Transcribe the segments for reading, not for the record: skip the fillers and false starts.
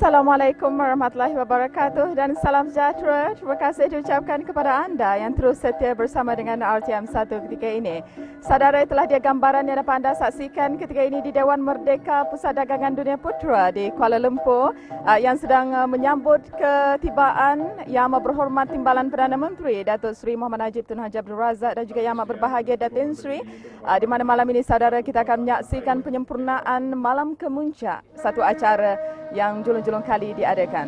Assalamualaikum warahmatullahi wabarakatuh dan salam sejahtera. Terima kasih diucapkan kepada anda yang terus setia bersama dengan RTM 1 ketika ini. Saudara, itulah dia gambaran yang dapat anda saksikan ketika ini di Dewan Merdeka Pusat Dagangan Dunia Putra di Kuala Lumpur yang sedang menyambut ketibaan Yang Amat Berhormat Timbalan Perdana Menteri Datuk Seri Muhammad Najib Tun Haji Abdul Razak dan juga Yang Amat Berbahagia Datin Seri, di mana malam ini saudara kita akan menyaksikan penyempurnaan Malam Kemuncak, satu acara yang julung-julung kali diadakan.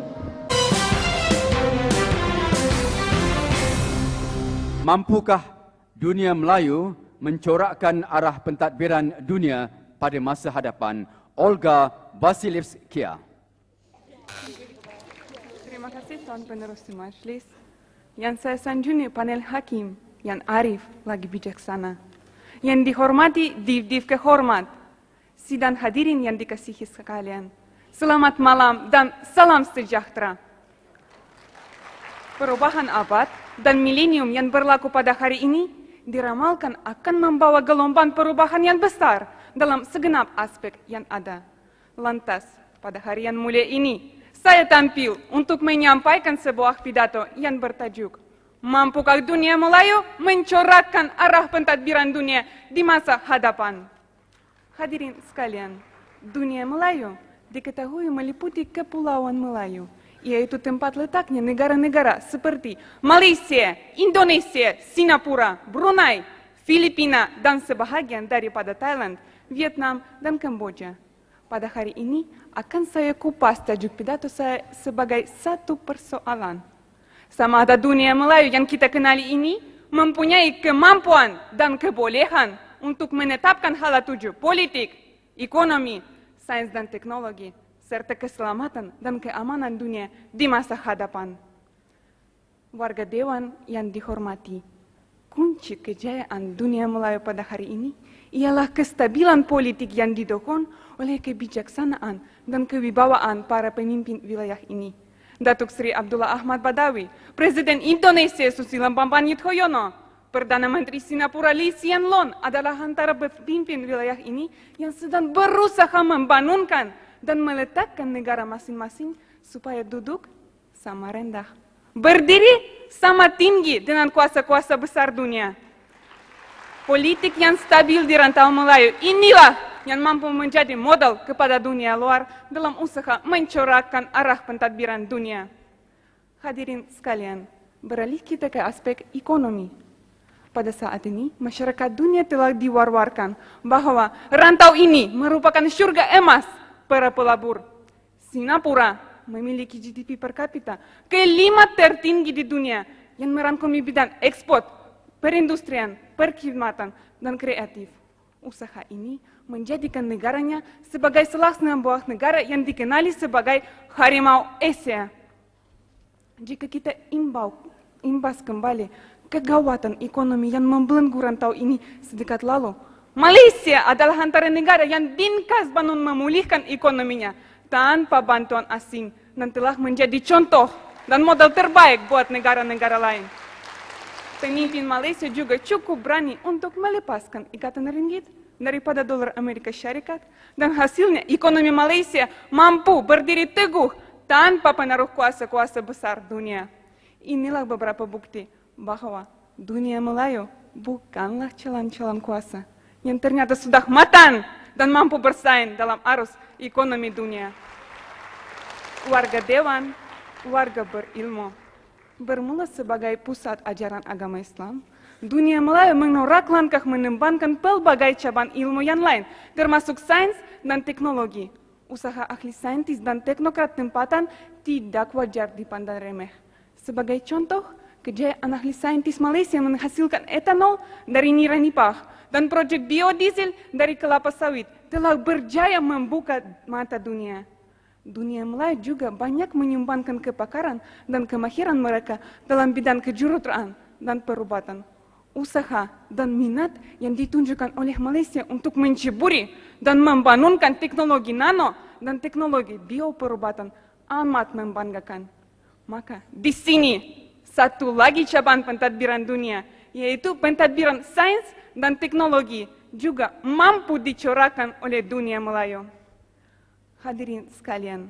Mampukah dunia Melayu mencorakkan arah pentadbiran dunia pada masa hadapan? Olga Vasilevskia. Terima kasih Tuan Penerus Majlis. Yang saya sanjungi panel hakim yang arif lagi bijaksana. Yang dihormati div kehormat. Sidang hadirin yang dikasihi sekalian. Selamat malam dan salam sejahtera. Perubahan abad dan milenium yang berlaku pada hari ini diramalkan akan membawa gelombang perubahan yang besar dalam segenap aspek yang ada. Lantas, pada hari yang mulia ini, saya tampil untuk menyampaikan sebuah pidato yang bertajuk Mampukah Dunia Melayu mencorakkan arah pentadbiran dunia di masa hadapan? Hadirin sekalian, dunia Melayu diketahui meliputi Kepulauan Melayu, yaitu tempat letaknya negara-negara seperti Malaysia, Indonesia, Singapura, Brunei, Filipina, dan sebahagian daripada Thailand, Vietnam, dan Kamboja. Pada hari ini akan saya kupas tajuk pidato saya sebagai satu persoalan. Sama ada dunia Melayu yang kita kenali ini mempunyai kemampuan dan kebolehan untuk menetapkan hala tuju politik, ekonomi, sains dan teknologi, serta keselamatan dan keamanan dunia di masa hadapan. Warga Dewan yang dihormati, kunci kejayaan dunia Melayu pada hari ini ialah kestabilan politik yang didukung oleh kebijaksanaan dan kewibawaan para pemimpin wilayah ini. Datuk Seri Abdullah Ahmad Badawi, Presiden Indonesia Susilo Bambang Yudhoyono, Perdana Menteri Singapura Lee Hsien Loong adalah antara pemimpin wilayah ini yang sedang berusaha membangunkan dan meletakkan negara masing-masing supaya duduk sama rendah, berdiri sama tinggi dengan kuasa-kuasa besar dunia. Politik yang stabil di rantau Melayu inilah yang mampu menjadi modal kepada dunia luar dalam usaha mencorakkan arah pentadbiran dunia. Hadirin sekalian, beralih kita ke aspek ekonomi. Pada saat ini, masyarakat dunia telah diwar-warkan bahwa rantau ini merupakan surga emas para pelabur. Singapura memiliki GDP per kapita kelima tertinggi di dunia yang merangkumi bidang ekspor, perindustrian, perkhidmatan, dan kreatif. Usaha ini menjadikan negaranya sebagai salah sebuah negara yang dikenali sebagai harimau Asia. Jika kita imbas kembali kegawatan ekonomi yang membelenggu rantau ini sedekat lalu, Malaysia adalah antara negara yang diinkas bangun memulihkan ekonominya tanpa bantuan asing dan telah menjadi contoh dan modal terbaik buat negara-negara lain. Pemimpin Malaysia juga cukup berani untuk melepaskan ikatan ringgit daripada dolar Amerika Syarikat dan hasilnya ekonomi Malaysia mampu berdiri teguh tanpa pengaruh kuasa-kuasa besar dunia. Inilah beberapa bukti bahwa dunia Melayu bukanlah calon-calon kuasa yang ternyata sudah matang dan mampu bersaing dalam arus ekonomi dunia. Warga Dewan, warga berilmu, bermula sebagai pusat ajaran agama Islam, dunia Melayu menorak langkah mengembangkan pelbagai cabang ilmu yang lain, termasuk sains dan teknologi. Usaha ahli saintis dan teknokrat tempatan tidak wajar dipandang remeh. Sebagai contoh, kejayaan ahli saintis Malaysia menghasilkan etanol dari nira nipah dan proyek biodiesel dari kelapa sawit telah berjaya membuka mata dunia. Dunia Melayu juga banyak menyumbangkan kepakaran dan kemahiran mereka dalam bidang kejuruteraan dan perubatan. Usaha dan minat yang ditunjukkan oleh Malaysia untuk menceburi dan membangunkan teknologi nano dan teknologi bioperubatan amat membanggakan. Maka di sini satu lagi cabang pentadbiran dunia, yaitu pentadbiran sains dan teknologi juga mampu dicorakkan oleh dunia Melayu. Hadirin sekalian,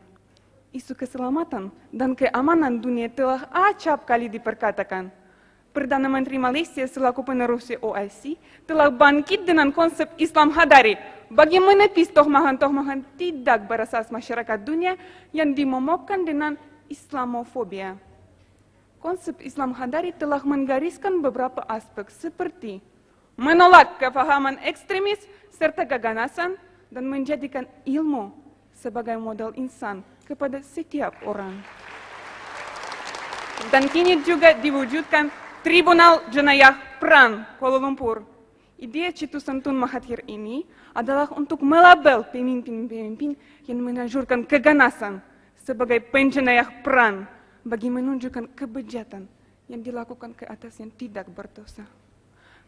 isu keselamatan dan keamanan dunia telah acap kali diperkatakan. Perdana Menteri Malaysia selaku penerus OIC telah bangkit dengan konsep Islam Hadari bagi menepis tohmahan-tohmahan tidak berasas masyarakat dunia yang dimomokkan dengan Islamofobia. Konsep Islam Hadari telah menggariskan beberapa aspek seperti menolak kefahaman ekstremis serta keganasan dan menjadikan ilmu sebagai modal insan kepada setiap orang. Dan kini juga diwujudkan Tribunal Jenayah Perang Kuala Lumpur. Ide Cetusan Tun Mahathir ini adalah untuk melabel pemimpin-pemimpin yang menanjurkan keganasan sebagai penjenayah perang bagi menunjukkan kebejatan yang dilakukan ke atas yang tidak berdosa.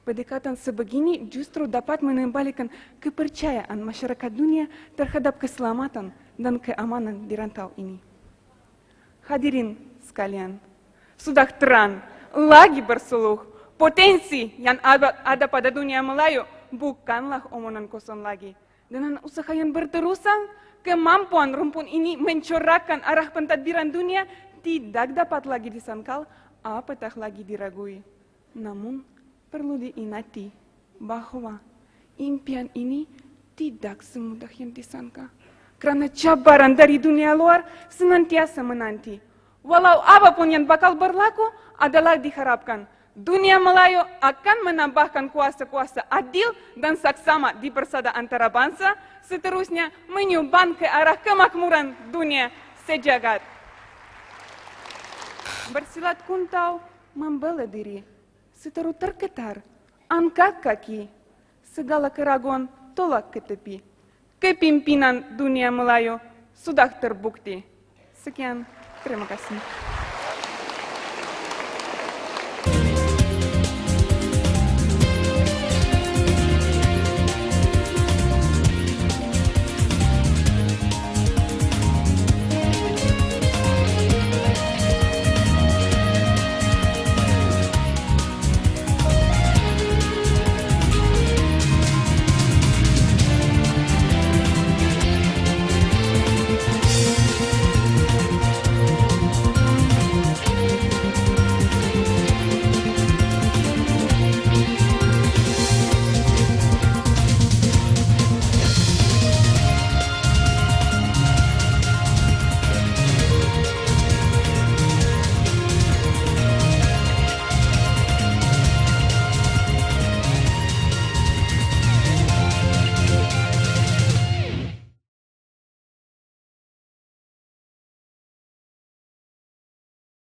Pendekatan sebegini justru dapat mengembalikan kepercayaan masyarakat dunia terhadap keselamatan dan keamanan di rantau ini. Hadirin sekalian, sudah terang lagi bersuluh, potensi yang ada pada dunia Melayu bukanlah omongan kosong lagi. Dengan usaha yang berterusan, kemampuan rumpun ini mencorakkan arah pentadbiran dunia tidak dapat lagi disangkal, apatah lagi diragui. Namun, perlu diingati bahwa impian ini tidak semudah yang disangka. Karena cabaran dari dunia luar senantiasa menanti. Walau apapun yang bakal berlaku adalah diharapkan dunia Melayu akan menambahkan kuasa-kuasa adil dan saksama di persada antara bangsa, seterusnya menyumbang ke arah kemakmuran dunia sejagat. Bersilat kuntau, membela diri, seteru tergetar, angkat kaki, segala keraguan tolak ke tepi. Kepimpinan dunia Melayu sudah terbukti. Sekian. Terima kasih.